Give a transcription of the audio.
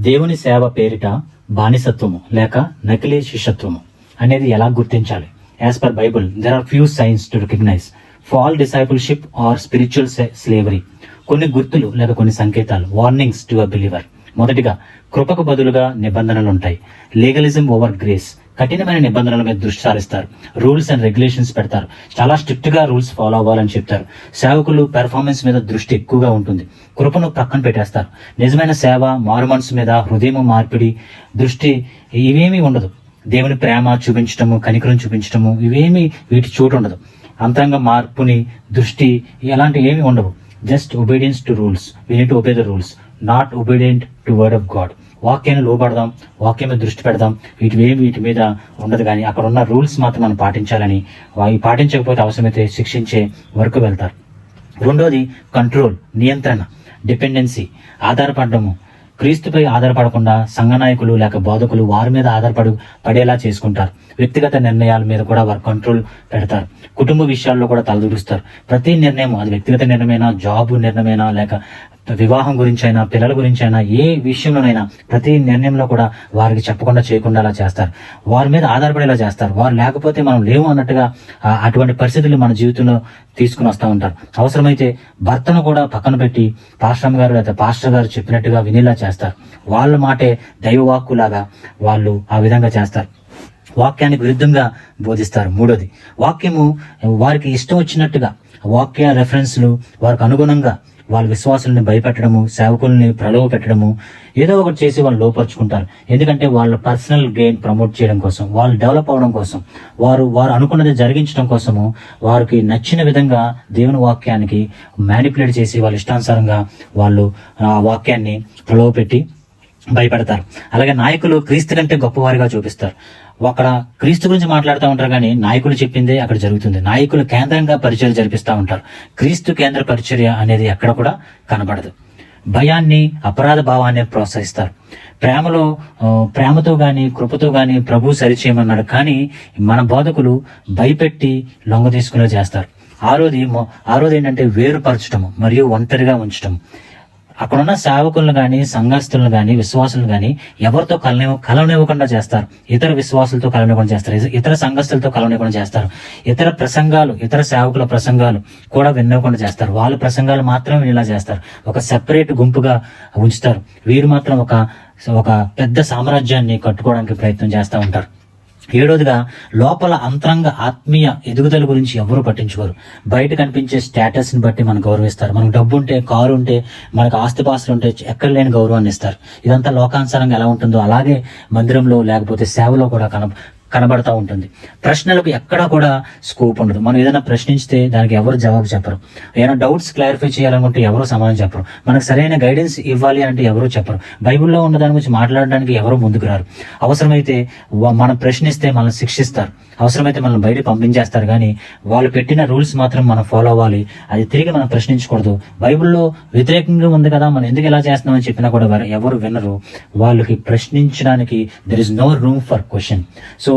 దేవుని సేవ పేరిట బానిసత్వము లేక నకిలీ శిష్యత్వము అనేది ఎలా గుర్తించాలి? As per Bible there are few signs to recognise false discipleship or spiritual slavery. కొన్ని గుర్తులు లేదా కొన్ని సంకేతాలు, వార్నింగ్స్ టు అ బిలీవర్. మొదటిగా, కృపకు బదులుగా నిబంధనలు ఉంటాయి. Legalism over grace. కఠినమైన నిబంధనల మీద దృష్టి సారిస్తారు. రూల్స్ అండ్ రెగ్యులేషన్స్ పెడతారు. చాలా స్ట్రిక్ట్ గా రూల్స్ ఫాలో అవ్వాలని చెప్తారు. సేవకులు పెర్ఫార్మెన్స్ మీద దృష్టి ఎక్కువగా ఉంటుంది. కృపను పక్కన పెట్టేస్తారు. నిజమైన సేవ, మారుమనసు మీద, హృదయం మార్పిడి దృష్టి ఇవేమీ ఉండదు. దేవుని ప్రేమ చూపించటము, కనికరం చూపించటము ఇవేమీ వీటి చోటు ఉండదు. అంతరంగ మార్పుని దృష్టి అలాంటివి ఏమీ ఉండవు. Just obedience to rules. We need to obey the rules, not obedient to word of God. వాక్యాన్ని లోపడదాం, వాక్యం మీద దృష్టి పెడదాం, వీటి మీద ఉండదు. కానీ అక్కడ ఉన్న రూల్స్ మాత్రం మనం పాటించాలని, అవి పాటించకపోతే అవసరమైతే శిక్షించే వరకు వెళ్తారు. రెండోది కంట్రోల్, నియంత్రణ, డిపెండెన్సీ, ఆధారపడము. క్రీస్తుపై ఆధారపడకుండా సంఘ నాయకులు లేక బోధకులు వారి మీద పడేలా చేసుకుంటారు. వ్యక్తిగత నిర్ణయాల మీద కూడా వారు కంట్రోల్ పెడతారు. కుటుంబ విషయాల్లో కూడా తలదూరుస్తారు. ప్రతి నిర్ణయం, అది వ్యక్తిగత నిర్ణయమైనా, జాబ్ నిర్ణయమైనా, లేక వివాహం గురించి అయినా, పిల్లల గురించి అయినా, ఏ విషయంలోనైనా ప్రతి నిర్ణయంలో కూడా వారికి చెప్పకుండా చేయకుండా అలా చేస్తారు. వారి మీద ఆధారపడేలా చేస్తారు. వారు లేకపోతే మనం లేవు అన్నట్టుగా అటువంటి పరిస్థితులు మన జీవితంలో తీసుకుని వస్తూ ఉంటారు. అవసరమైతే భర్తను కూడా పక్కన పెట్టి పాస్టర్ గారు లేదా పాస్టర్ గారు చెప్పినట్టుగా వినేలా చేస్తారు. వాళ్ళ మాటే దైవవాక్కులాగా వాళ్ళు ఆ విధంగా చేస్తారు. వాక్యానికి విరుద్ధంగా బోధిస్తారు. మూడోది, వాక్యము వారికి ఇష్టం వచ్చినట్టుగా వాక్య రెఫరెన్స్లు వారికి అనుగుణంగా వాళ్ళ విశ్వాసుల్ని భయపెట్టడము, సేవకుల్ని ప్రలోభ పెట్టడము, ఏదో ఒకటి చేసి వాళ్ళు లోపరుచుకుంటారు. ఎందుకంటే వాళ్ళ పర్సనల్ గెయిన్ ప్రమోట్ చేయడం కోసం, వాళ్ళు డెవలప్ అవడం కోసం, వారు అనుకున్నది జరిగించడం కోసము వారికి నచ్చిన విధంగా దేవుని వాక్యానికి మ్యానిపులేట్ చేసి వాళ్ళ ఇష్టానుసారంగా వాళ్ళు ఆ వాక్యాన్ని ప్రలోభ పెట్టి భయపెడతారు. అలాగే నాయకులు క్రీస్తు కంటే గొప్పవారిగా చూపిస్తారు. అక్కడ క్రీస్తు గురించి మాట్లాడుతూ ఉంటారు, కానీ నాయకులు చెప్పిందే అక్కడ జరుగుతుంది. నాయకులు కేంద్రంగా పరిచర్య జరిపిస్తూ ఉంటారు. క్రీస్తు కేంద్ర పరిచర్య అనేది ఎక్కడ కూడా కనబడదు. భయాన్ని, అపరాధ భావాన్ని ప్రోత్సహిస్తారు. ప్రేమతో గాని, కృపతో గాని ప్రభు సరిచేయమన్నాడు, కానీ మన బోధకులు భయపెట్టి లొంగ తీసుకునేలా చేస్తారు. ఆరోది ఏంటంటే వేరుపరచటము మరియు ఒంటరిగా ఉంచటం. అక్కడున్న సేవకులను కానీ, సంఘస్థులను కానీ, విశ్వాసులను కానీ ఎవరితో కలవనివ్వకుండా చేస్తారు. ఇతర విశ్వాసులతో కలవనివ్వకుండా చేస్తారు. ఇతర సంఘస్థులతో కలవనివ్వకుండా చేస్తారు. ఇతర సేవకుల ప్రసంగాలు కూడా వినకుండా చేస్తారు. వాళ్ళ ప్రసంగాలు మాత్రమే వినేలా చేస్తారు. ఒక సెపరేట్ గుంపుగా ఉంచుతారు. వీరు మాత్రం ఒక పెద్ద సామ్రాజ్యాన్ని కట్టుకోవడానికి ప్రయత్నం చేస్తూ ఉంటారు. ఏడోదిగా, లోపల అంతరంగ ఆత్మీయ ఎదుగుదల గురించి ఎవరు పట్టించుకోరు. బయట కనిపించే స్టేటస్ ని బట్టి మనం గౌరవిస్తారు. మనకు డబ్బు ఉంటే, కారు ఉంటే, మనకు ఆస్తిపాస్తులు ఉంటే ఎక్కడ లేని గౌరవాన్ని ఇస్తారు. ఇదంతా లోకానుసారంగా ఎలా ఉంటుందో అలాగే మందిరంలో లేకపోతే సేవలో కూడా కనబడతా ఉంటుంది. ప్రశ్నలకు ఎక్కడా కూడా స్కోప్ ఉండదు. మనం ఏదైనా ప్రశ్నించితే దానికి ఎవరు జవాబు చెప్పరు. ఏదైనా డౌట్స్ క్లారిఫై చేయాలనుకుంటే ఎవరు సమాధానం చెప్పరు. మనకు సరైన గైడెన్స్ ఇవ్వాలి అంటే ఎవరు చెప్పరు. బైబిల్లో ఉన్న దాని గురించి మాట్లాడడానికి ఎవరు ముందుకు రారు. అవసరమైతే మనం ప్రశ్నిస్తే మనల్ని శిక్షిస్తారు. అవసరమైతే మనల్ని బయట పంపించేస్తారు. కానీ వాళ్ళు పెట్టిన రూల్స్ మాత్రం మనం ఫాలో అవ్వాలి. అది తిరిగి మనం ప్రశ్నించకూడదు. బైబిల్లో వ్యతిరేకంగా ఉంది కదా, మనం ఎందుకు ఇలా చేస్తున్నామని చెప్పినా కూడా ఎవరు వినరు. వాళ్ళకి ప్రశ్నించడానికి there is no room for question. So